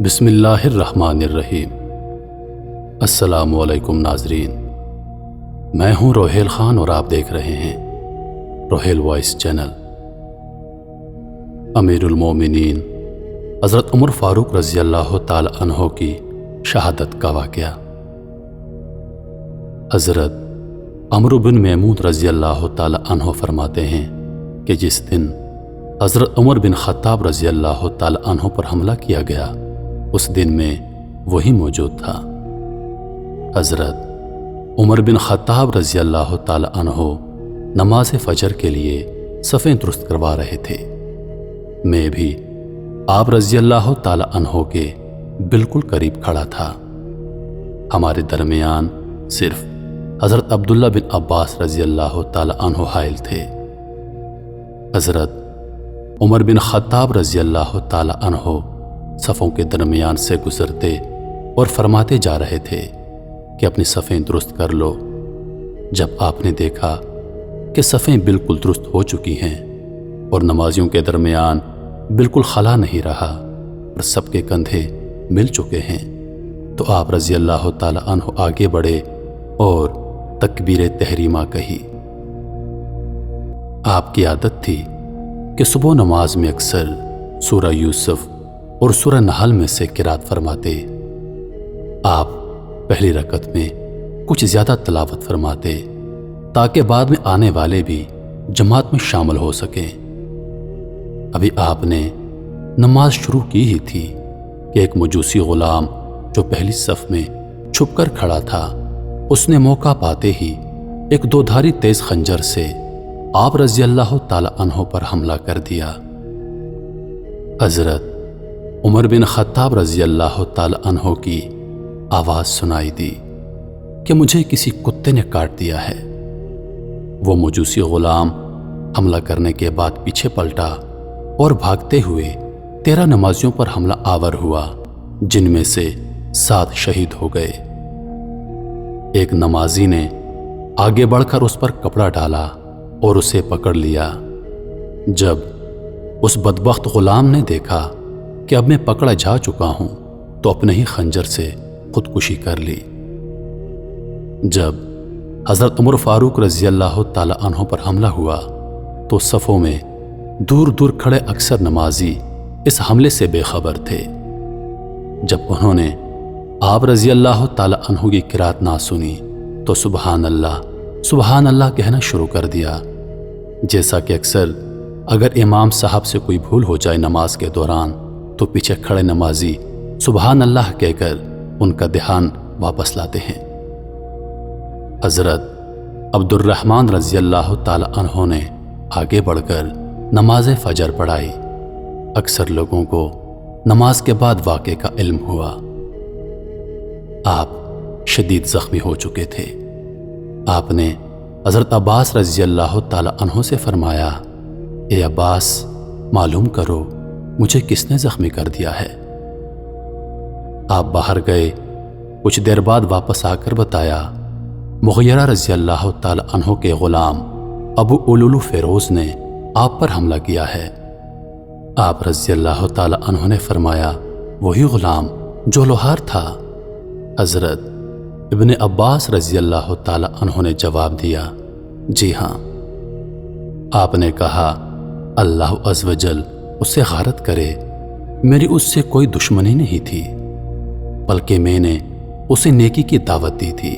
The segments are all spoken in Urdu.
بسم اللہ الرحمن الرحیم۔ السلام علیکم ناظرین، میں ہوں روہیل خان اور آپ دیکھ رہے ہیں روہیل وائس چینل۔ امیر المومنین حضرت عمر فاروق رضی اللہ تعالی عنہ کی شہادت کا واقعہ۔ حضرت عمرو بن میمون رضی اللہ تعالی عنہ فرماتے ہیں کہ جس دن حضرت عمر بن خطاب رضی اللہ تعالی عنہ پر حملہ کیا گیا اس دن میں وہی موجود تھا۔ حضرت عمر بن خطاب رضی اللہ تعالی عنہ نماز فجر کے لیے صفیں درست کروا رہے تھے۔ میں بھی آپ رضی اللہ تعالی عنہ کے بالکل قریب کھڑا تھا۔ ہمارے درمیان صرف حضرت عبداللہ بن عباس رضی اللہ تعالی عنہ حائل تھے۔ حضرت عمر بن خطاب رضی اللہ تعالی عنہ صفوں کے درمیان سے گزرتے اور فرماتے جا رہے تھے کہ اپنی صفیں درست کر لو۔ جب آپ نے دیکھا کہ صفیں بالکل درست ہو چکی ہیں اور نمازیوں کے درمیان بالکل خلا نہیں رہا اور سب کے کندھے مل چکے ہیں تو آپ رضی اللہ تعالی عنہ آگے بڑھے اور تکبیر تحریمہ کہی۔ آپ کی عادت تھی کہ صبح نماز میں اکثر سورہ یوسف اور سورہ نحل میں سے قرات فرماتے۔ آپ پہلی رکعت میں کچھ زیادہ تلاوت فرماتے تاکہ بعد میں آنے والے بھی جماعت میں شامل ہو سکیں۔ ابھی آپ نے نماز شروع کی ہی تھی کہ ایک مجوسی غلام جو پہلی صف میں چھپ کر کھڑا تھا، اس نے موقع پاتے ہی ایک دو دھاری تیز خنجر سے آپ رضی اللہ تعالی عنہ پر حملہ کر دیا۔ حضرت عمر بن خطاب رضی اللہ تعالی عنہ کی آواز سنائی دی کہ مجھے کسی کتے نے کاٹ دیا ہے۔ وہ مجوسی غلام حملہ کرنے کے بعد پیچھے پلٹا اور بھاگتے ہوئے 13 نمازیوں پر حملہ آور ہوا، جن میں سے 7 شہید ہو گئے۔ ایک نمازی نے آگے بڑھ کر اس پر کپڑا ڈالا اور اسے پکڑ لیا۔ جب اس بدبخت غلام نے دیکھا کہ اب میں پکڑا جا چکا ہوں تو اپنے ہی خنجر سے خودکشی کر لی۔ جب حضرت عمر فاروق رضی اللہ تعالی عنہ پر حملہ ہوا تو صفوں میں دور دور کھڑے اکثر نمازی اس حملے سے بے خبر تھے۔ جب انہوں نے آپ رضی اللہ تعالی عنہ کی قرات نہ سنی تو سبحان اللہ کہنا شروع کر دیا۔ جیسا کہ اکثر اگر امام صاحب سے کوئی بھول ہو جائے نماز کے دوران تو پیچھے کھڑے نمازی سبحان اللہ کہہ کر ان کا دھیان واپس لاتے ہیں۔ حضرت عبد الرحمن رضی اللہ تعالی عنہ نے آگے بڑھ کر نماز فجر پڑھائی۔ اکثر لوگوں کو نماز کے بعد واقعے کا علم ہوا۔ آپ شدید زخمی ہو چکے تھے۔ آپ نے حضرت عباس رضی اللہ تعالی عنہ سے فرمایا، اے عباس، معلوم کرو مجھے کس نے زخمی کر دیا ہے۔ آپ باہر گئے، کچھ دیر بعد واپس آ کر بتایا، مغیرہ رضی اللہ تعالی عنہ کے غلام ابو اولولو فیروز نے آپ پر حملہ کیا ہے۔ آپ رضی اللہ تعالی عنہ نے فرمایا، وہی غلام جو لوہار تھا؟ حضرت ابن عباس رضی اللہ تعالی عنہ نے جواب دیا، جی ہاں۔ آپ نے کہا، اللہ عز و جل اسے غارت کرے، میری اس سے کوئی دشمنی نہیں تھی، بلکہ میں نے اسے نیکی کی دعوت دی تھی۔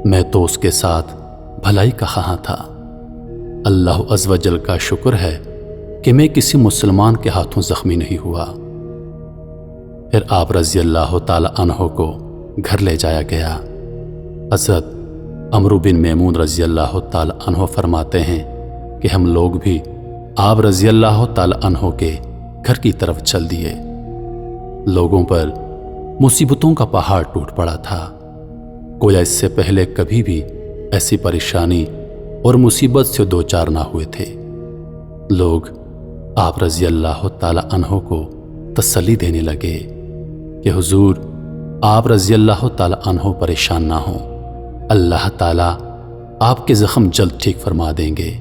میں تو اس کے ساتھ بھلائی کا خواہاں تھا۔ اللہ عز و جل کا شکر ہے کہ میں کسی مسلمان کے ہاتھوں زخمی نہیں ہوا۔ پھر آپ رضی اللہ تعالی عنہ کو گھر لے جایا گیا۔ حضرت عمرو بن میمون رضی اللہ تعالی عنہ فرماتے ہیں کہ ہم لوگ بھی آپ رضی اللہ تعالی عنہ کے گھر کی طرف چل دیے۔ لوگوں پر مصیبتوں کا پہاڑ ٹوٹ پڑا تھا، گویا اس سے پہلے کبھی بھی ایسی پریشانی اور مصیبت سے دوچار نہ ہوئے تھے۔ لوگ آپ رضی اللہ تعالی عنہ کو تسلی دینے لگے کہ حضور، آپ رضی اللہ تعالی عنہ پریشان نہ ہوں، اللہ تعالی آپ کے زخم جلد ٹھیک فرما دیں گے۔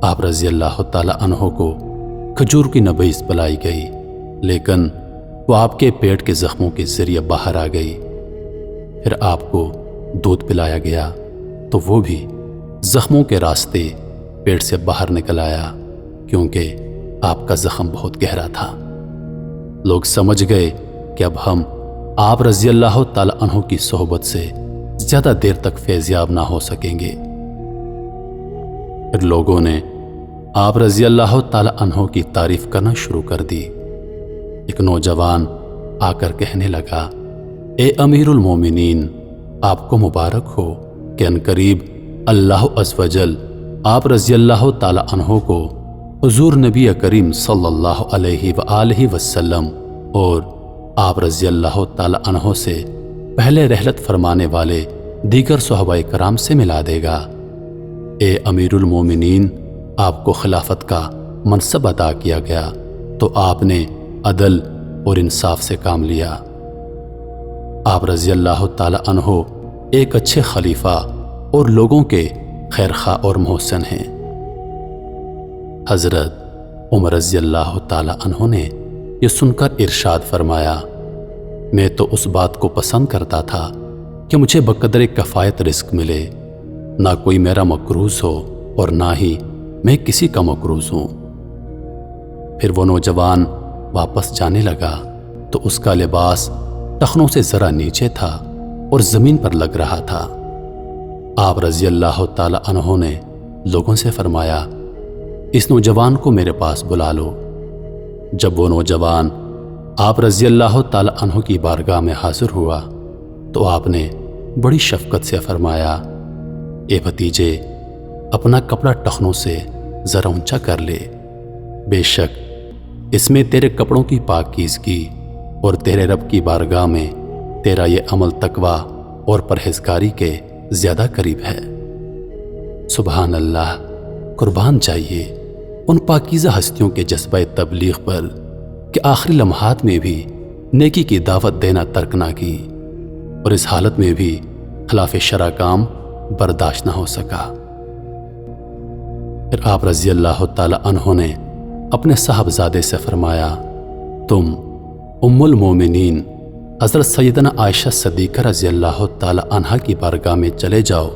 آپ رضی اللہ تعالی عنہ کو کھجور کی نبیذ پلائی گئی، لیکن وہ آپ کے پیٹ کے زخموں کے ذریعے باہر آ گئی۔ پھر آپ کو دودھ پلایا گیا تو وہ بھی زخموں کے راستے پیٹ سے باہر نکل آیا، کیونکہ آپ کا زخم بہت گہرا تھا۔ لوگ سمجھ گئے کہ اب ہم آپ رضی اللہ تعالی عنہ کی صحبت سے زیادہ دیر تک فیضیاب نہ ہو سکیں گے۔ پھر لوگوں نے آپ رضی اللہ تعالی عنہ کی تعریف کرنا شروع کر دی۔ ایک نوجوان آ کر کہنے لگا، اے امیر المومنین، آپ کو مبارک ہو کہ عنقریب اللہ عز و جل آپ رضی اللہ تعالی عنہ کو حضور نبی کریم صلی اللہ علیہ وآلہ وسلم اور آپ رضی اللہ تعالی عنہ سے پہلے رحلت فرمانے والے دیگر صحابہ کرام سے ملا دے گا۔ اے امیر المومنین، آپ کو خلافت کا منصب عطا کیا گیا تو آپ نے عدل اور انصاف سے کام لیا۔ آپ رضی اللہ تعالی عنہ ایک اچھے خلیفہ اور لوگوں کے خیرخواہ اور محسن ہیں۔ حضرت عمر رضی اللہ تعالی عنہ نے یہ سن کر ارشاد فرمایا، میں تو اس بات کو پسند کرتا تھا کہ مجھے بقدر کفایت رزق ملے، نہ کوئی میرا مقروض ہو اور نہ ہی میں کسی کا مقروض ہوں۔ پھر وہ نوجوان واپس جانے لگا تو اس کا لباس ٹخنوں سے ذرا نیچے تھا اور زمین پر لگ رہا تھا۔ آپ رضی اللہ تعالی عنہ نے لوگوں سے فرمایا، اس نوجوان کو میرے پاس بلا لو۔ جب وہ نوجوان آپ رضی اللہ تعالی عنہ کی بارگاہ میں حاضر ہوا تو آپ نے بڑی شفقت سے فرمایا، اے بھتیجے، اپنا کپڑا ٹخنوں سے ذرا اونچا کر لے، بے شک اس میں تیرے کپڑوں کی پاکیزگی اور تیرے رب کی بارگاہ میں تیرا یہ عمل تقویٰ اور پرہیزگاری کے زیادہ قریب ہے۔ سبحان اللہ، قربان چاہیے ان پاکیزہ ہستیوں کے جذبہ تبلیغ پر کہ آخری لمحات میں بھی نیکی کی دعوت دینا ترک نہ کی، اور اس حالت میں بھی خلاف شرع کام برداشت نہ ہو سکا۔ پھر آپ رضی اللہ تعالی عنہ نے اپنے صاحبزادے سے فرمایا، تم ام المومنین حضرت سیدنا عائشہ صدیقہ رضی اللہ تعالی عنہ کی بارگاہ میں چلے جاؤ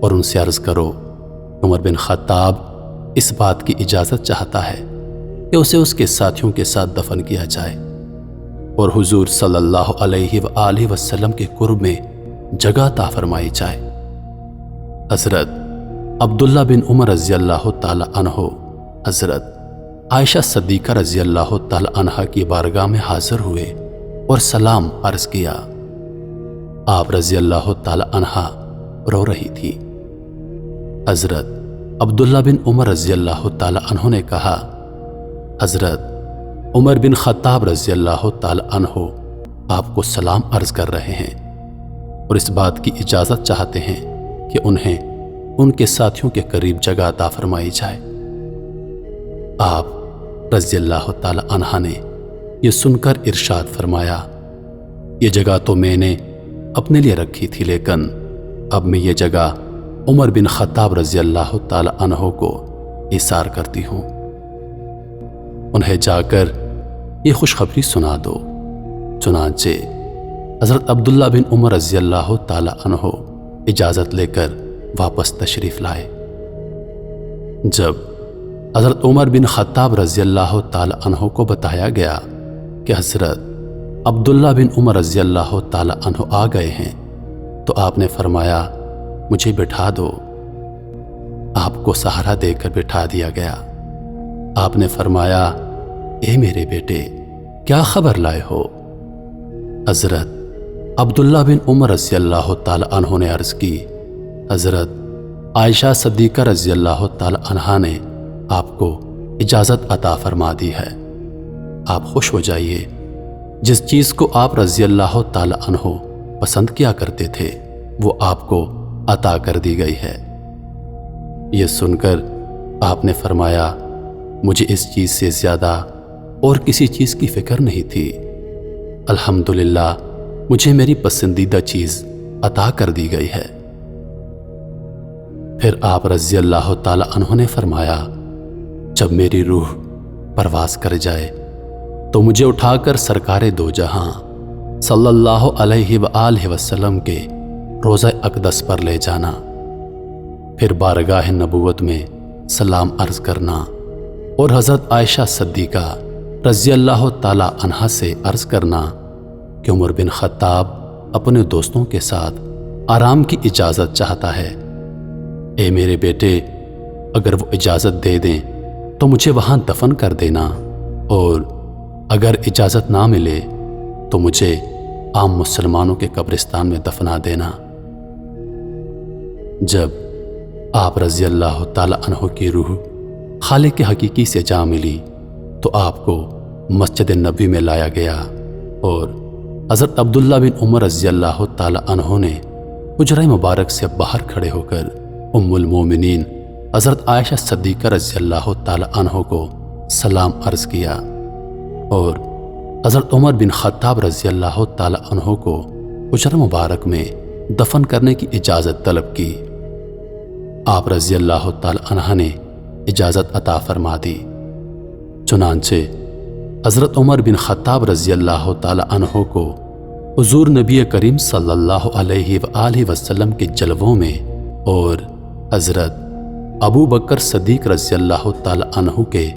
اور ان سے عرض کرو، عمر بن خطاب اس بات کی اجازت چاہتا ہے کہ اسے اس کے ساتھیوں کے ساتھ دفن کیا جائے اور حضور صلی اللہ علیہ وآلہ وسلم کے قرب میں جگہ عطا فرمائی جائے۔ حضرت عبداللہ بن عمر رضی اللہ تعالی عنہ حضرت عائشہ صدیقہ رضی اللہ تعالی عنہ کی بارگاہ میں حاضر ہوئے اور سلام عرض کیا۔ آپ رضی اللہ تعالی عنہ رو رہی تھی۔ حضرت عبداللہ بن عمر رضی اللہ تعالی عنہ نے کہا، حضرت عمر بن خطاب رضی اللہ تعالی عنہ آپ کو سلام عرض کر رہے ہیں اور اس بات کی اجازت چاہتے ہیں کہ انہیں ان کے ساتھیوں کے قریب جگہ عطا فرمائی جائے۔ آپ رضی اللہ تعالی عنہ نے یہ سن کر ارشاد فرمایا، یہ جگہ تو میں نے اپنے لیے رکھی تھی، لیکن اب میں یہ جگہ عمر بن خطاب رضی اللہ تعالی عنہ کو ایثار کرتی ہوں، انہیں جا کر یہ خوشخبری سنا دو۔ چنانچہ حضرت عبداللہ بن عمر رضی اللہ تعالی عنہ اجازت لے کر واپس تشریف لائے۔ جب حضرت عمر بن خطاب رضی اللہ تعالی عنہ کو بتایا گیا کہ حضرت عبداللہ بن عمر رضی اللہ تعالی عنہ آ گئے ہیں تو آپ نے فرمایا، مجھے بٹھا دو۔ آپ کو سہارا دے کر بٹھا دیا گیا۔ آپ نے فرمایا، اے میرے بیٹے، کیا خبر لائے ہو؟ حضرت عبداللہ بن عمر رضی اللہ تعالی عنہ نے عرض کی، حضرت عائشہ صدیقہ رضی اللہ تعالی عنہ نے آپ کو اجازت عطا فرما دی ہے، آپ خوش ہو جائیے، جس چیز کو آپ رضی اللہ تعالی عنہ پسند کیا کرتے تھے وہ آپ کو عطا کر دی گئی ہے۔ یہ سن کر آپ نے فرمایا، مجھے اس چیز سے زیادہ اور کسی چیز کی فکر نہیں تھی، الحمدللہ مجھے میری پسندیدہ چیز عطا کر دی گئی ہے۔ پھر آپ رضی اللہ تعالی عنہ نے فرمایا، جب میری روح پرواز کر جائے تو مجھے اٹھا کر سرکار دو جہاں صلی اللہ علیہ وآلہ وسلم کے روضہ اقدس پر لے جانا، پھر بارگاہ نبوت میں سلام عرض کرنا اور حضرت عائشہ صدیقہ رضی اللہ تعالی عنہا سے عرض کرنا کہ عمر بن خطاب اپنے دوستوں کے ساتھ آرام کی اجازت چاہتا ہے۔ اے میرے بیٹے، اگر وہ اجازت دے دیں تو مجھے وہاں دفن کر دینا، اور اگر اجازت نہ ملے تو مجھے عام مسلمانوں کے قبرستان میں دفنا دینا۔ جب آپ رضی اللہ تعالی عنہ کی روح خالق حقیقی سے جا ملی تو آپ کو مسجد نبوی میں لایا گیا، اور حضرت عبداللہ بن عمر رضی اللہ تعالی عنہ نے حجرہ مبارک سے باہر کھڑے ہو کر ام المومنین حضرت عائشہ صدیقہ رضی اللہ تعالی عنہ کو سلام عرض کیا، اور حضرت عمر بن خطاب رضی اللہ تعالی عنہ کو حجرہ مبارک میں دفن کرنے کی اجازت طلب کی۔ آپ رضی اللہ تعالی عنہ نے اجازت عطا فرما دی۔ چنانچہ حضرت عمر بن خطاب رضی اللہ تعالی عنہ کو حضور نبی کریم صلی اللہ علیہ وآلہ وسلم کے جلووں میں اور حضرت ابو بکر صدیق رضی اللہ تعالی عنہ کے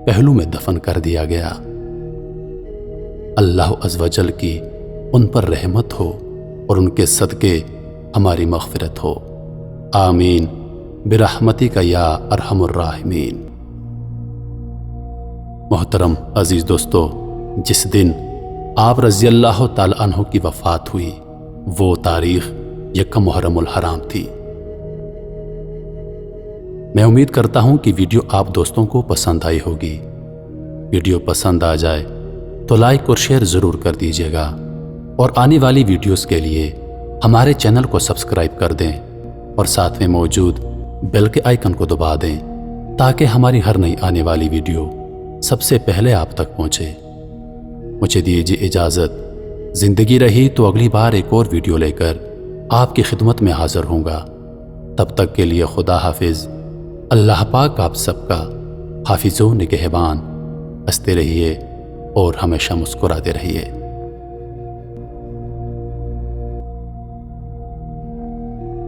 پہلو میں دفن کر دیا گیا۔ اللہ عز و جل کی ان پر رحمت ہو اور ان کے صدقے ہماری مغفرت ہو، آمین برحمتک یا ارحم الراحمین۔ محترم عزیز دوستو، جس دن آپ رضی اللہ تعالی عنہ کی وفات ہوئی وہ تاریخ یکم محرم الحرام تھی۔ میں امید کرتا ہوں کہ ویڈیو آپ دوستوں کو پسند آئی ہوگی۔ ویڈیو پسند آ جائے تو لائک اور شیئر ضرور کر دیجیے گا، اور آنے والی ویڈیوز کے لیے ہمارے چینل کو سبسکرائب کر دیں اور ساتھ میں موجود بیل کے آئیکن کو دبا دیں تاکہ ہماری ہر نئی آنے والی ویڈیو سب سے پہلے آپ تک پہنچے۔ مجھے دیجیے اجازت، زندگی رہی تو اگلی بار ایک اور ویڈیو لے کر آپ کی خدمت میں حاضر ہوں گا۔ تب تک کے لیے خدا حافظ۔ اللہ پاک آپ سب کا حافظ و نگہبان۔ ہنستے رہیے اور ہمیشہ مسکراتے رہیے۔